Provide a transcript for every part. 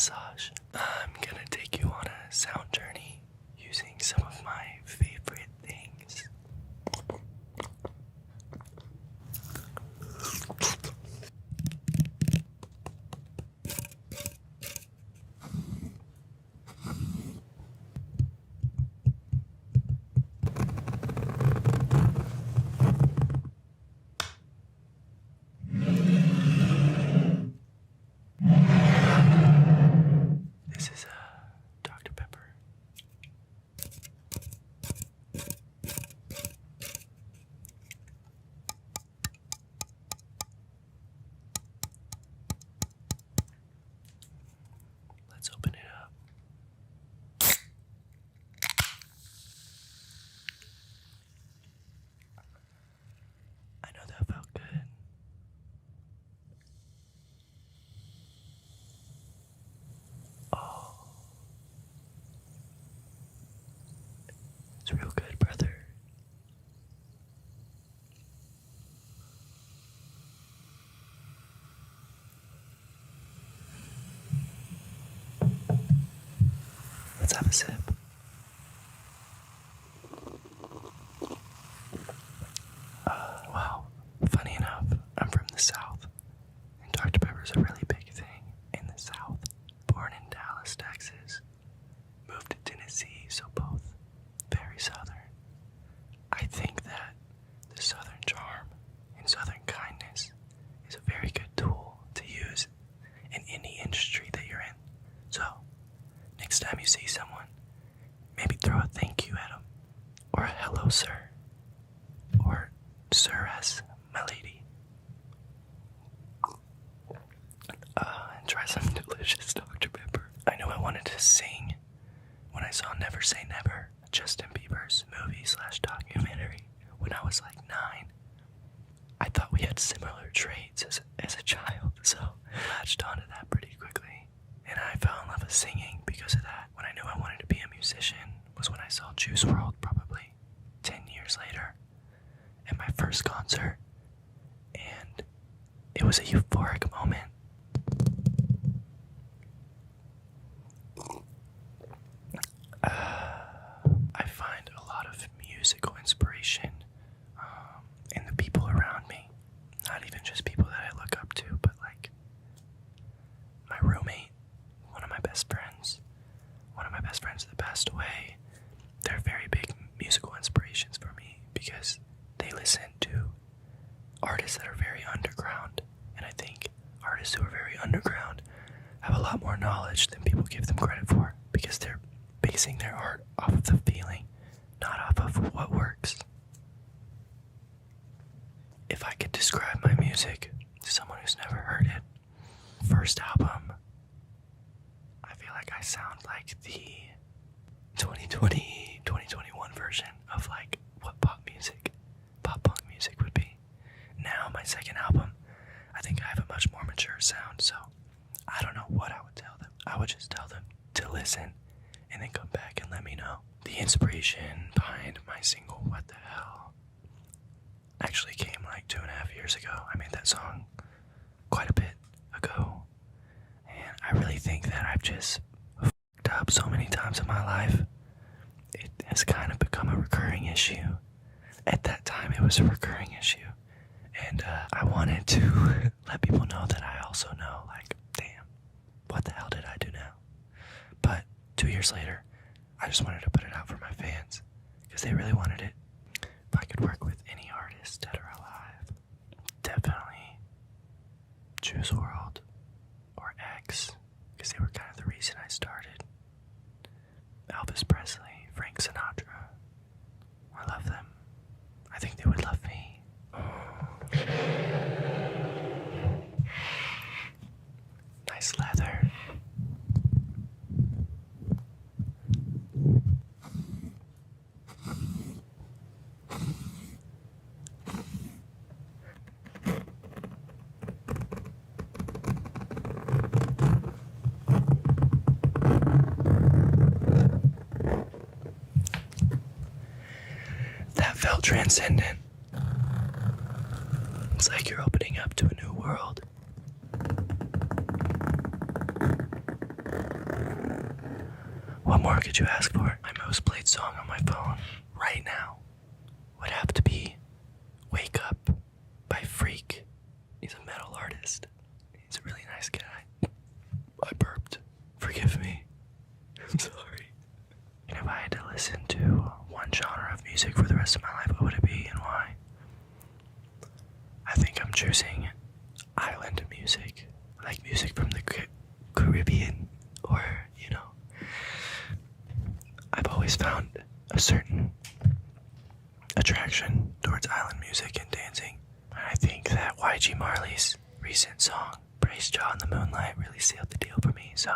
massage. I'm gonna take you on a sound journey using some of my favorite things. This is Dr. Pepper. Let's open it up. I know that felt good. Oh. It's real good, brother. Let's have a sip. Wow. Funny enough, I'm from the South, and Dr. Pepper's a really big thing in the South. Born in Dallas, Texas, moved to Tennessee, so both very Southern. I think that the Southern charm and Southern kindness is a very good tool to use in any industry that you're in. So, next time you see someone, maybe throw a thank you at them, or a hello, sir, or sir as my lady. And try some delicious Dr. Pepper. I knew I wanted to sing when I saw Never Say Never, Justin Bieber's movie/documentary, when I was like 9. I thought we had similar traits as a child, so I latched onto that pretty quickly. And I fell in love with singing because of that. When I knew I wanted to be a musician was when I saw Juice WRLD probably 10 years later at my first concert. And it was a euphoric moment. I find a lot of musical inspiration in the people around me. Not even just people that I look up to, but like my roommate, one of my best friends that passed away. They're very big musical inspirations for me because they listen to artists that are very underground. And I think artists who are very underground have a lot more knowledge than people give them credit for because they're basing their art off of the feeling, not off of what works. If I could describe my music to someone who's never heard it, first album, I feel like I sound like the 2020, 2021 version of like what pop punk music would be. Now my second album, I think I have a much more mature sound, so I don't know what I would tell them. I would just tell them to listen and then come back and let me know. The inspiration behind my single, What the Hell, actually came like 2.5 years ago. I made that song quite a bit ago. And I really think that I've just fucked up so many times in my life. It has kind of become a recurring issue. At that time, it was a recurring issue. And I wanted to let people know that I also know, like, damn, what the hell did I do now? But 2 years later, I just wanted to put it out for my fans because they really wanted it. If I could work with any artist dead or alive, definitely Juice WRLD or X, because they were kind of the reason I started. Elvis Presley, Frank Sinatra, I love them. I think they would love me. Nice leather. That felt transcendent. It's like you're opening up to a new world. more could you ask for? My most played song on my phone right now would have to be Wake Up by Freak. He's a metal artist. He's a really nice guy. I burped. Forgive me. I'm sorry. And if I had to listen to one genre of music for the rest of my life, what would it be and why? I think I'm choosing island music. Like music from the Caribbean, or, I've always found a certain attraction towards island music and dancing. And I think that YG Marley's recent song, Brace Jaw in the Moonlight, really sealed the deal for me. So,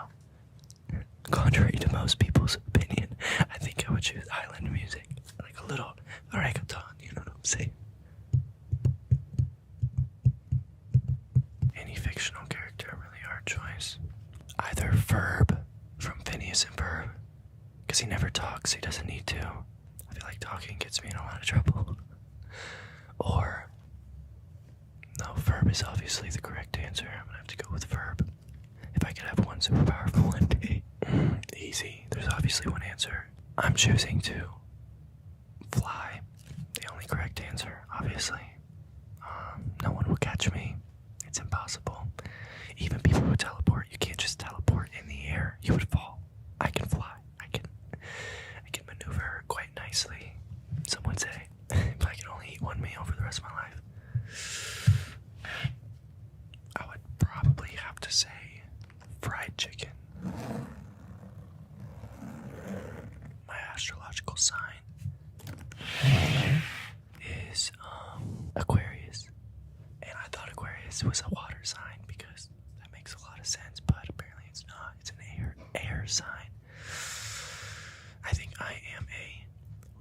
contrary to most people's opinion, I think I would choose island music. Like a little reggaeton, you know what I'm saying? Any fictional character, a really hard choice. Either Ferb from Phineas and Ferb, because he never talks, he doesn't need to. I feel like talking gets me in a lot of trouble. Or, no, Ferb is obviously the correct answer. I'm gonna have to go with Ferb. If I could have one superpower for one day. Easy. There's obviously one answer. I'm choosing to fly. The only correct answer, obviously. No one will catch me. It's impossible. Even people who teleport, you can't just teleport in the air. You would fall. I can fly. I can maneuver quite nicely. Some would say, if I could only eat one meal for the rest of my life, I would probably have to say fried chicken. My astrological sign is Aquarius. And I thought Aquarius was a water sign because that makes a lot of sense, but apparently it's not. It's an air sign. I think I am a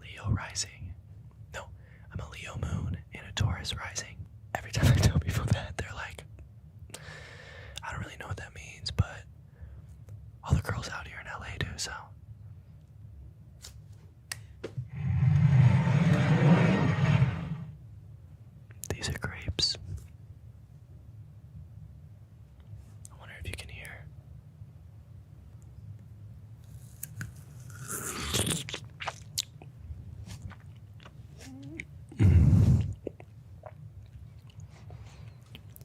Leo rising. No, I'm a Leo moon and a Taurus rising. Every time I tell people that, they're like, I don't really know what that means, but all the girls out here in LA do, so. These are grapes. I wonder if you can hear.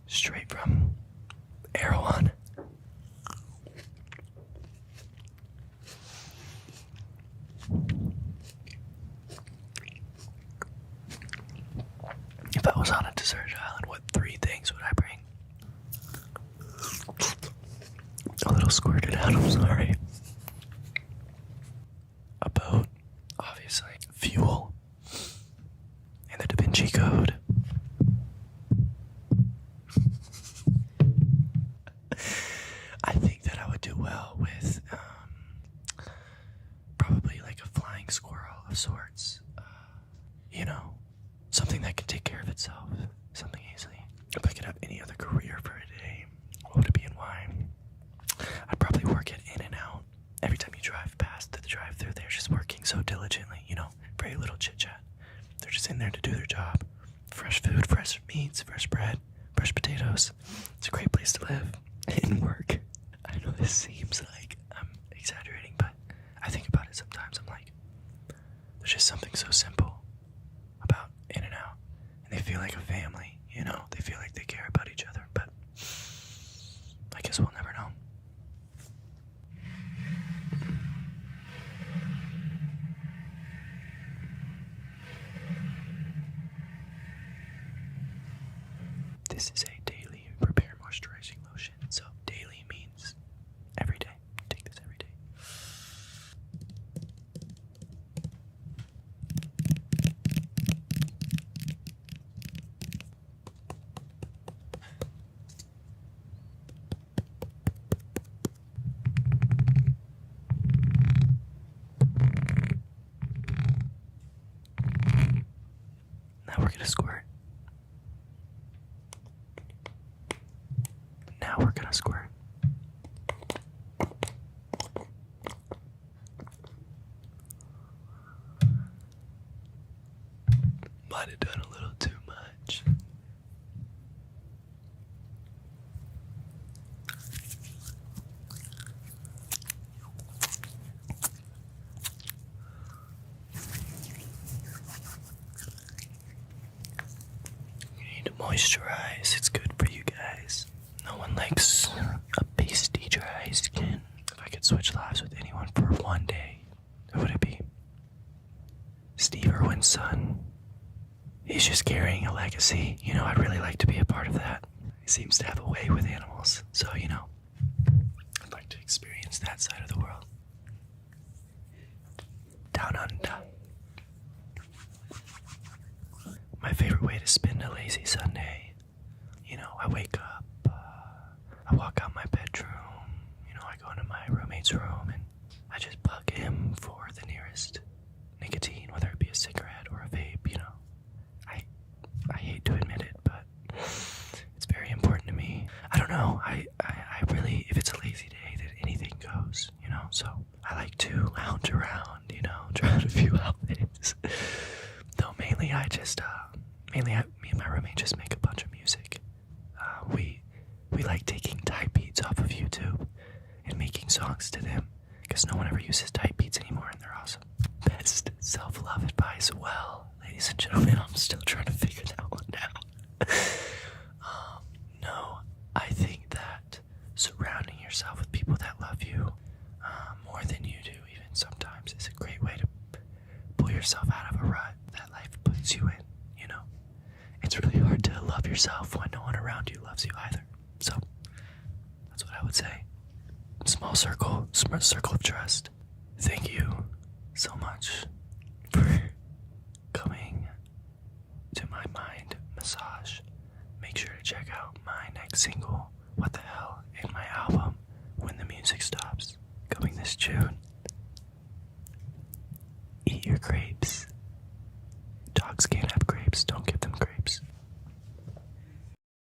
Straight from Erewhon. If I was on a deserted island, what 3 things would I bring? A little squirted out, I'm sorry. A boat, obviously. Fuel. And the Da Vinci Code. I think that I would do well with probably like a flying squirrel of sorts. Something that can take care of itself. Something easily. If I could have any other career for a day, what would it be and why? I'd probably work at In-N-Out. Every time you drive past the drive-thru, they're just working so diligently, very little chit-chat. They're just in there to do their job. Fresh food, fresh meats, fresh bread, fresh potatoes. It's a great place to live and work. I know this seems like I'm exaggerating, but I think about it sometimes. I'm like, there's just something so simple about In-N-Out. And they feel like a family, They feel like they care about each other, but I guess we'll never know. This is a daily Prepare moisturizing lotion. So daily means every day. Take this every day. Now we're gonna squirt. Now we're gonna squirt. Might have done a little too much. moisturize. It's good for you guys. No one likes a pasty dry skin. If I could switch lives with anyone for one day, who would it be? Steve Irwin's son. He's just carrying a legacy. You know, I'd really like to be a part of that. He seems to have a way with animals. So, you know, I'd like to experience that side of the world. Down under. My favorite way to spend a lazy Sunday. You know, I wake up, I walk out my bedroom, you know, I go into my roommate's room and I just bug him for the nearest nicotine, whether it be a cigarette or a vape, you know. I hate to admit it, but it's very important to me. I don't know, I really, if it's a lazy day, then anything goes, you know, so I like to lounge around, you know, try out a few outfits. Though mainly I just, me and my roommate just make a bunch of music. We like taking type beats off of YouTube and making songs to them, because no one ever uses type beats anymore and they're awesome. Best self-love advice. Well, ladies and gentlemen, I'm still trying to figure that one out. No, I think that surrounding yourself with people that love you more than you do even sometimes is a great way to pull yourself out of a rut that life puts you in, you know. It's really hard to love yourself when no one around you loves you either. So, that's what I would say. Small circle of trust. Thank you so much for coming to my mind massage. Make sure to check out my next single, What the Hell, in my album, When the Music Stops, coming this June. Eat your grapes.